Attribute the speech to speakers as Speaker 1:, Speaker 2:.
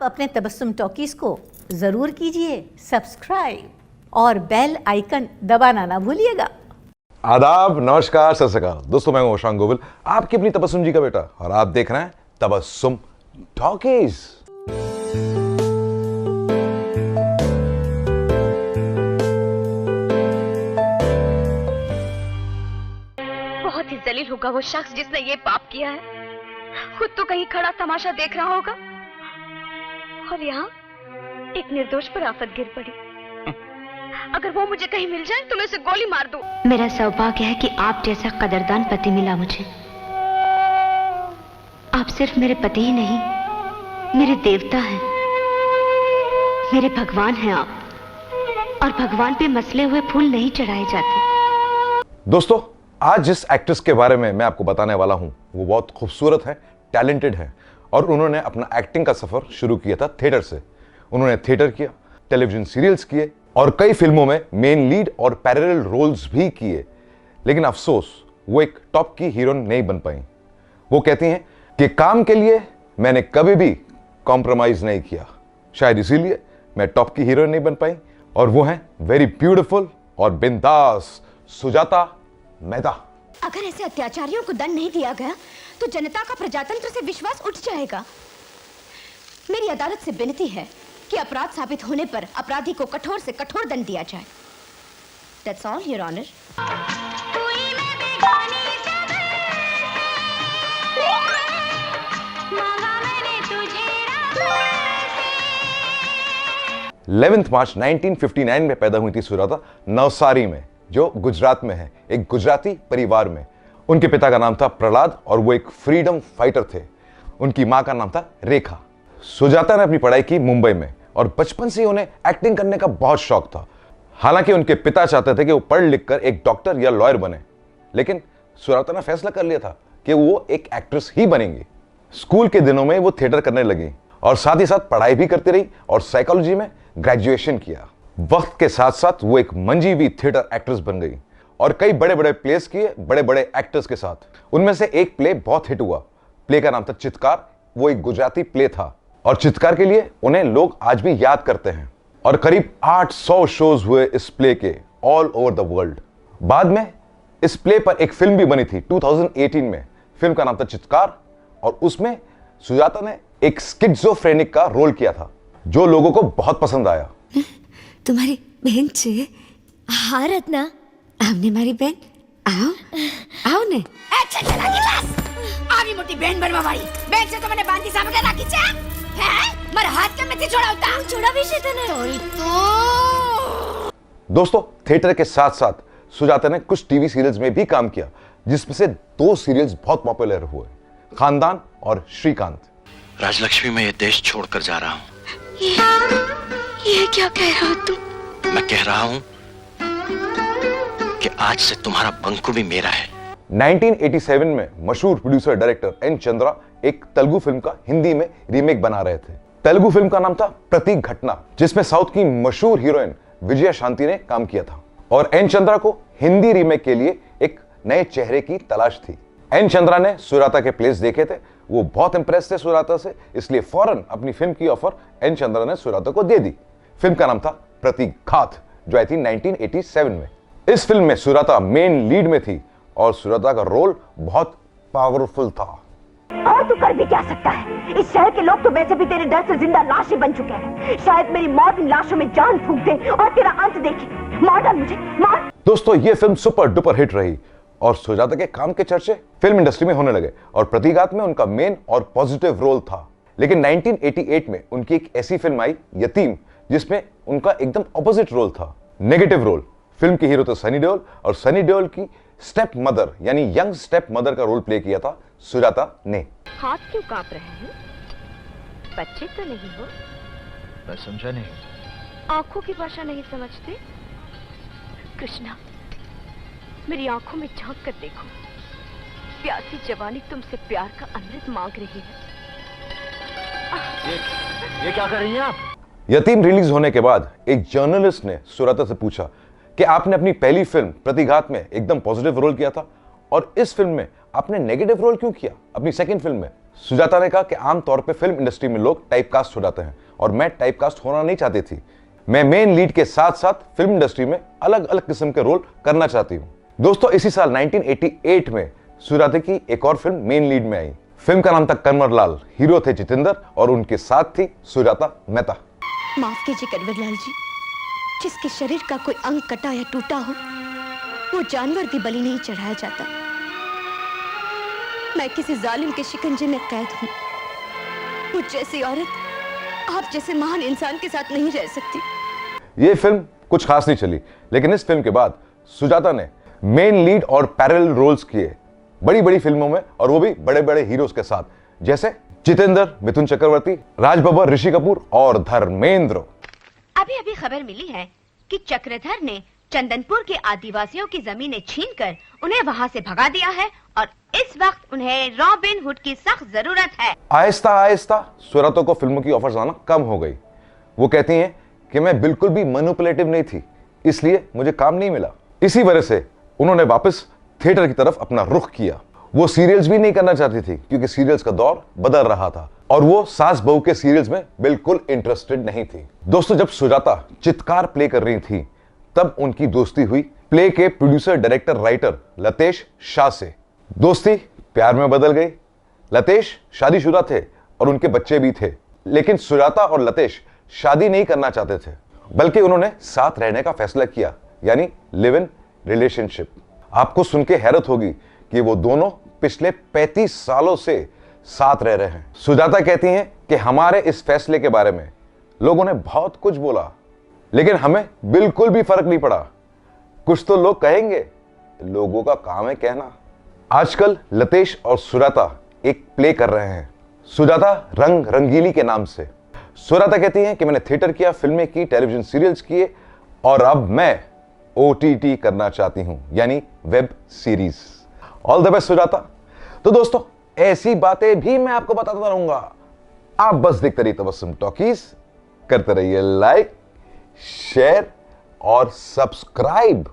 Speaker 1: अपने तबस्सुम टॉकीज को जरूर कीजिए सब्सक्राइब और बेल आइकन दबाना ना भूलिएगा।
Speaker 2: आदाब, नमस्कार, सत श्री अकाल। दोस्तों, मैं हूं शशांक गोविल, आपकी अपनी तबस्सुम जी का बेटा, और आप देख रहे हैं तबस्सुम टॉकीज।
Speaker 3: बहुत ही जलील होगा वो शख्स जिसने ये पाप किया है। खुद तो कहीं खड़ा तमाशा देख रहा होगा और यहाँ एक निर्दोष पर आफत गिर पड़ी। अगर वो मुझे कहीं मिल जाए तो मैं उसे गोली मार दूं।
Speaker 4: मेरा सौभाग्य है कि आप जैसा कदरदान पति मिला मुझे। आप सिर्फ मेरे पति ही नहीं, मेरे देवता हैं, मेरे भगवान हैं आप। और भगवान पे मसले हुए फूल नहीं चढ़ाए जाते।
Speaker 2: दोस्तों, आज जिस एक्ट्रेस के बारे में मैं आपको बताने वाला हूं वो बहुत खूबसूरत है, टैलेंटेड है, और उन्होंने अपना एक्टिंग का सफर शुरू किया था थिएटर से। उन्होंने थिएटर किया, टेलीविजन सीरियल्स किए और कई फिल्मों में मेन लीड और पैरेलल रोल्स भी किए। लेकिन अफसोस, वो एक टॉप की हीरोइन नहीं बन पाई। वो कहती हैं कि काम के लिए मैंने कभी भी कॉम्प्रोमाइज नहीं किया, शायद इसीलिए मैं टॉप की हीरोइन नहीं बन पाई। और वो हैं वेरी ब्यूटीफुल और बिंदास सुजाता मेहता।
Speaker 4: अगर ऐसे अत्याचारियों को दंड नहीं दिया गया तो जनता का प्रजातंत्र से विश्वास उठ जाएगा। मेरी अदालत से विनती है कि अपराध साबित होने पर अपराधी को कठोर से कठोर दंड दिया जाए। That's all, Your Honor.
Speaker 2: 11 मार्च 1959 में पैदा हुई थी सुजाता नवसारी में, जो गुजरात में है, एक गुजराती परिवार में। उनके पिता का नाम था प्रहलाद और वो एक फ्रीडम फाइटर थे। उनकी मां का नाम था रेखा। सुजाता ने अपनी पढ़ाई की मुंबई में और बचपन से उन्हें एक्टिंग करने का बहुत शौक था। हालांकि उनके पिता चाहते थे कि वो पढ़ लिख कर एक डॉक्टर या लॉयर बने, लेकिन सुजाता ने फैसला कर लिया था कि वो एक एक्ट्रेस ही बनेंगी। स्कूल के दिनों में वो थिएटर करने लगी और साथ ही साथ पढ़ाई भी करती रही और साइकोलॉजी में ग्रेजुएशन किया। वक्त के साथ साथ वो एक मंजी हुई थिएटर एक्ट्रेस बन गई और कई बड़े बड़े प्लेस किए बड़े बड़े एक्टर्स के साथ। उनमें से एक प्ले बहुत हिट हुआ। प्ले का नाम था चित्कार। वो एक गुजराती प्ले था और चित्कार के लिए उन्हें लोग आज भी याद करते हैं। और करीब 800 शोज हुए इस प्ले के ऑल ओवर द वर्ल्ड। बाद में इस प्ले पर एक फिल्म भी बनी थी 2018 में। फिल्म का नाम था चित्कार और उसमें सुजाता ने एक स्किज़ोफ्रेनिक का रोल किया था जो लोगों को बहुत पसंद आया।
Speaker 4: तुम्हारी बहन छे? हाँ रत्ना, हमने मारी बहन। आओ आओ ने।
Speaker 5: अच्छा चला गिलास आवी मोटी बहन बनवा वाली बहन से तो मैंने बांधी सामने राखी छे हैं मारा हाथ के में छोड़ावता
Speaker 4: छोड़ा भी छे तने
Speaker 5: तोरी तो।
Speaker 2: दोस्तों, थिएटर के साथ साथ सुजाता ने कुछ टीवी सीरियल्स में भी काम किया, जिसमें से 2 सीरियल्स बहुत पॉपुलर हुए, खानदान और श्रीकांत।
Speaker 6: राजलक्ष्मी, मैं ये देश छोड़कर जा रहा हूँ।
Speaker 4: ये क्या कह रहे हो तुम?
Speaker 6: मैं कह रहा हूँ कि आज से तुम्हारा बंकू भी मेरा है।
Speaker 2: 1987 में मशहूर प्रोड्यूसर डायरेक्टर एन चंद्रा एक तेलुगु फिल्म का हिंदी में रीमेक बना रहे थे। तेलुगु फिल्म का नाम था प्रतीक घटना, जिसमें साउथ की मशहूर हीरोइन विजया शांति ने काम किया था। और एन चंद्रा को हिंदी रीमेक के लिए एक नए चेहरे की तलाश थी। एन चंद्रा ने सुजाता के प्लेस देखे थे, वो बहुत इंप्रेस थे सुजाता से, इसलिए फौरन अपनी फिल्म की ऑफर एन चंद्रा ने सुजाता को दे दी। फिल्म का नाम था प्रतिघात, जो आई थी 1987 में। इस फिल्म में सुजाता मेन लीड में थी और सुजाता का रोल बहुत पावरफुल था।
Speaker 5: और तू कर भी क्या सकता है? इस शहर के लोग तो वैसे भी तेरे डर से जिंदा लाशें बन चुके हैं। शायद मेरी मौत इन लाशों में जान फूंक दे और तेरा अंत देखे। मार डाल मुझे, मार।
Speaker 2: दोस्तों, ये फिल्म सुपर डुपर हिट रही और सुजाता के काम के चर्चे फिल्म इंडस्ट्री में होने लगे और प्रतिघात में उनका मेन और पॉजिटिव रोल था। लेकिन 1988 में उनकी एक ऐसी फिल्म आई यतीम, जिसमें उनका एकदम ऑपोजिट रोल था, नेगेटिव रोल। फिल्म की हीरो तो सनी देओल और सनी देओल की स्टेप मदर यानी यंग स्टेप मदर का रोल प्ले किया था सुजाता ने।
Speaker 3: हाथ क्यों कांप रहे हैं? बच्चे तो नहीं हो?
Speaker 6: मैं समझा नहीं।
Speaker 3: आंखों की भाषा नहीं समझते? कृष्णा, मेरी आंखों में झांक कर देखो। प्यासी जवानी तुमसे प्यार का अमृत मांग रही है।
Speaker 6: ये क्या कर रही हैं आप?
Speaker 2: यतीम रिलीज होने के बाद एक जर्नलिस्ट ने सुजाता से पूछा कि आपने अपनी पहली फिल्म प्रतिघात में एकदम पॉजिटिव रोल किया था और इस फिल्म में आपने नेगेटिव रोल क्यों किया अपनी सेकंड फिल्म में? सुजाता ने कहा कि आमतौर पे फिल्म इंडस्ट्री में लोग टाइपकास्ट हो जाते हैं और मैं टाइपकास्ट होना नहीं चाहती थी। मैं मेन लीड के साथ साथ फिल्म इंडस्ट्री में अलग अलग किस्म के रोल करना चाहती हूँ। दोस्तों, इसी साल 1988 में सुजाता की एक और फिल्म मेन लीड में आई। फिल्म का नाम था कन्वरलाल, हीरो थे जितेंद्र और उनके साथ थी सुजाता मेहता।
Speaker 4: माफ कीजिए कन्वरलाल जी, जिसके शरीर का कोई अंग कटा या टूटा हो वो जानवर भी बलि नहीं चढ़ाया जाता। मैं किसी जालिम के शिकंजे में कैद हूँ। मुझ जैसी औरत आप जैसे महान इंसान के साथ नहीं रह सकती।
Speaker 2: ये फिल्म कुछ खास नहीं चली, लेकिन इस फिल्म के बाद सुजाता ने मेन लीड और पैरेलल रोल्स किए बड़ी बड़ी फिल्मों में, और वो भी बड़े बड़े हीरोज के साथ, जैसे जितेंद्र, मिथुन चक्रवर्ती, राज बब्बर, ऋषि कपूर और धर्मेंद्र।
Speaker 3: अभी अभी खबर मिली है कि चक्रधर ने चंदनपुर के आदिवासियों की जमीनें छीनकर उन्हें वहां से भगा दिया है और इस वक्त उन्हें रॉबिन हुड की सख्त जरूरत है।
Speaker 2: आहिस्ता आहिस्ता सुजाता को फिल्मों की ऑफर्स आना कम हो गई। वो कहती हैं कि मैं बिल्कुल भी मैनिपुलेटिव नहीं थी, इसलिए मुझे काम नहीं मिला। इसी वजह से उन्होंने वापस थिएटर की तरफ अपना रुख किया। वो सीरियल्स भी नहीं करना चाहती थी क्योंकि सीरियल्स का दौर बदल रहा था और वो सास बहू के सीरियल्स में बिल्कुल इंटरेस्टेड नहीं थी। दोस्तों, जब सुजाता चित्कार प्ले कर रही थी तब उनकी दोस्ती हुई प्ले के producer, director, writer Latesh Shah से। दोस्ती प्यार में बदल गई। लतेश शादीशुदा थे और उनके बच्चे भी थे, लेकिन सुजाता और लतेश शादी नहीं करना चाहते थे, बल्कि उन्होंने साथ रहने का फैसला किया, यानी लिव इन रिलेशनशिप। आपको सुन के हैरत होगी कि वो दोनों पिछले 35 सालों से साथ रह रहे हैं। सुजाता कहती हैं कि हमारे इस फैसले के बारे में लोगों ने बहुत कुछ बोला, लेकिन हमें बिल्कुल भी फर्क नहीं पड़ा। कुछ तो लोग कहेंगे, लोगों का काम है कहना। आजकल लतेश और सुजाता एक प्ले कर रहे हैं, सुजाता रंग रंगीली के नाम से। सुजाता कहती हैं कि मैंने थिएटर किया, फिल्में की, टेलीविजन सीरियल्स किए और अब मैं OTT करना चाहती हूं, यानी web series. All the best Sujata. तो दोस्तों, ऐसी बातें भी मैं आपको बताता रहूंगा। आप बस देखते रहिए तबस्सुम टॉकीज, करते रहिए लाइक, शेयर और सब्सक्राइब।